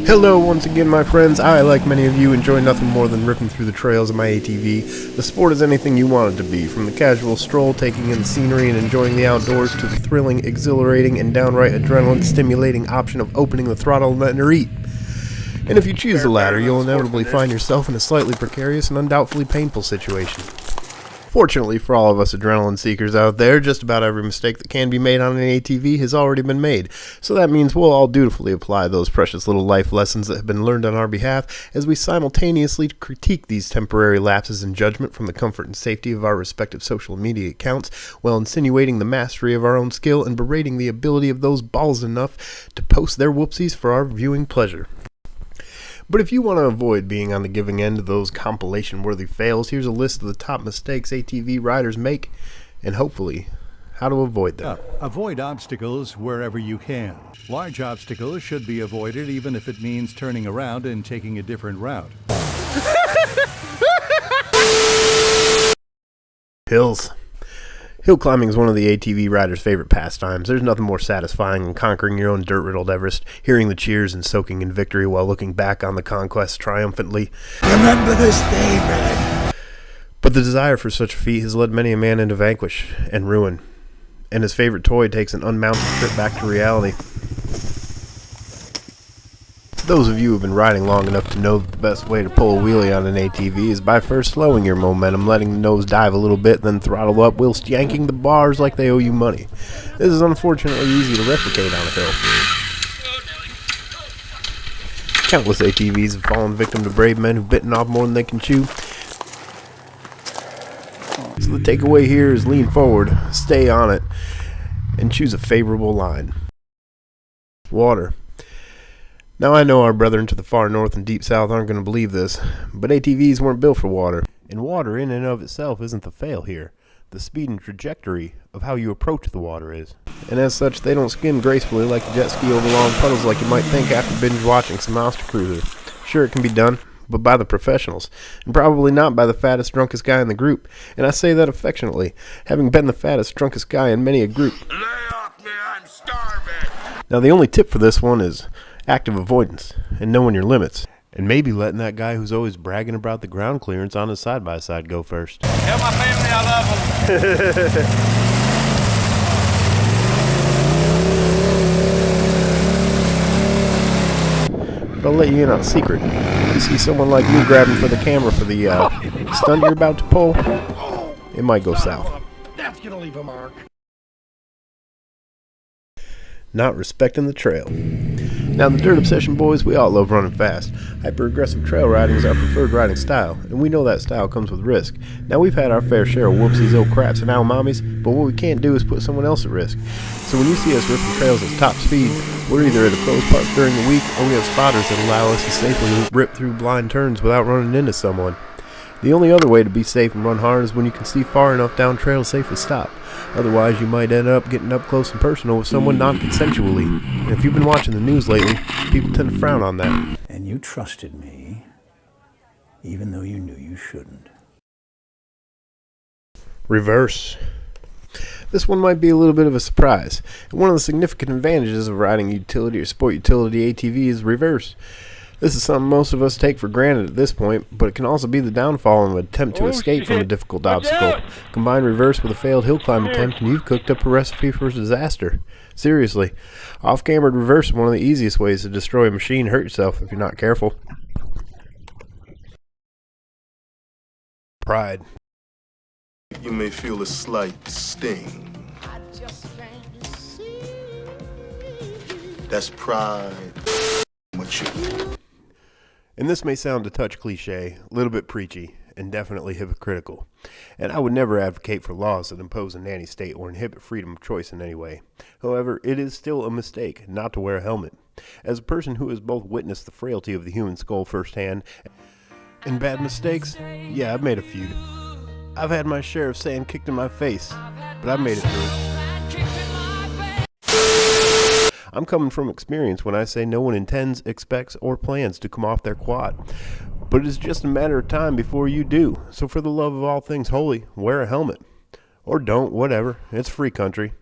Hello once again, my friends. I, like many of you, enjoy nothing more than ripping through the trails of my ATV. The sport is anything you want it to be, from the casual stroll, taking in the scenery and enjoying the outdoors, to the thrilling, exhilarating, and downright adrenaline-stimulating option of opening the throttle and letting her eat. And if you choose the latter, you'll inevitably find yourself in a slightly precarious and undoubtedly painful situation. Fortunately for all of us adrenaline seekers out there, just about every mistake that can be made on an ATV has already been made, so that means we'll all dutifully apply those precious little life lessons that have been learned on our behalf as we simultaneously critique these temporary lapses in judgment from the comfort and safety of our respective social media accounts, while insinuating the mastery of our own skill and berating the ability of those balls enough to post their whoopsies for our viewing pleasure. But if you want to avoid being on the giving end of those compilation-worthy fails, here's a list of the top mistakes ATV riders make, and hopefully, how to avoid them. Avoid obstacles wherever you can. Large obstacles should be avoided even if it means turning around and taking a different route. Hills. Hill climbing is one of the ATV riders' favorite pastimes. There's nothing more satisfying than conquering your own dirt-riddled Everest, hearing the cheers and soaking in victory while looking back on the conquest triumphantly. Remember this day, man. But the desire for such a feat has led many a man into vanquish and ruin, and his favorite toy takes an unmounted trip back to reality. Those of you who have been riding long enough to know that the best way to pull a wheelie on an ATV is by first slowing your momentum, letting the nose dive a little bit, then throttle up whilst yanking the bars like they owe you money. This is unfortunately easy to replicate on a hill. Countless ATVs have fallen victim to brave men who've bitten off more than they can chew. So the takeaway here is lean forward, stay on it, and choose a favorable line. Water. Now I know our brethren to the far north and deep south aren't going to believe this, but ATVs weren't built for water, and water in and of itself isn't the fail here. The speed and trajectory of how you approach the water is. And as such, they don't skim gracefully like a jet ski over long puddles like you might think after binge watching some Monster Cruiser. Sure, it can be done, but by the professionals, and probably not by the fattest, drunkest guy in the group. And I say that affectionately, having been the fattest, drunkest guy in many a group. Lay off me, I'm starving. Now the only tip for this one is active avoidance, and knowing your limits, and maybe letting that guy who's always bragging about the ground clearance on his side-by-side go first. Tell my family I love them. But I'll let you in on a secret. You see someone like me grabbing for the camera for the stunt you're about to pull, it might go south. That's gonna leave a mark. Not respecting the trail. Now, the Dirt Obsession boys, we all love running fast. Hyper-aggressive trail riding is our preferred riding style, and we know that style comes with risk. Now, we've had our fair share of whoopsies, old craps, and ow mommies, but what we can't do is put someone else at risk. So when you see us ripping trails at top speed, we're either at a closed park during the week, or we have spotters that allow us to safely rip through blind turns without running into someone. The only other way to be safe and run hard is when you can see far enough down trail to safely stop. Otherwise, you might end up getting up close and personal with someone non-consensually. And if you've been watching the news lately, people tend to frown on that. And you trusted me, even though you knew you shouldn't. Reverse. This one might be a little bit of a surprise. And one of the significant advantages of riding utility or sport utility ATV is reverse. This is something most of us take for granted at this point, but it can also be the downfall of an attempt to escape from a difficult obstacle. Combine reverse with a failed hill climb attempt, and you've cooked up a recipe for disaster. Seriously, off-cambered reverse is one of the easiest ways to destroy a machine and hurt yourself if you're not careful. Pride. You may feel a slight sting. That's pride. What you... And this may sound a touch cliche, a little bit preachy, and definitely hypocritical. And I would never advocate for laws that impose a nanny state or inhibit freedom of choice in any way. However, it is still a mistake not to wear a helmet. As a person who has both witnessed the frailty of the human skull firsthand, and bad mistakes, yeah, I've made a few. I've had my share of sand kicked in my face, but I've made it through. I'm coming from experience when I say no one intends, expects, or plans to come off their quad. But it is just a matter of time before you do. So for the love of all things holy, wear a helmet. Or don't, whatever. It's free country.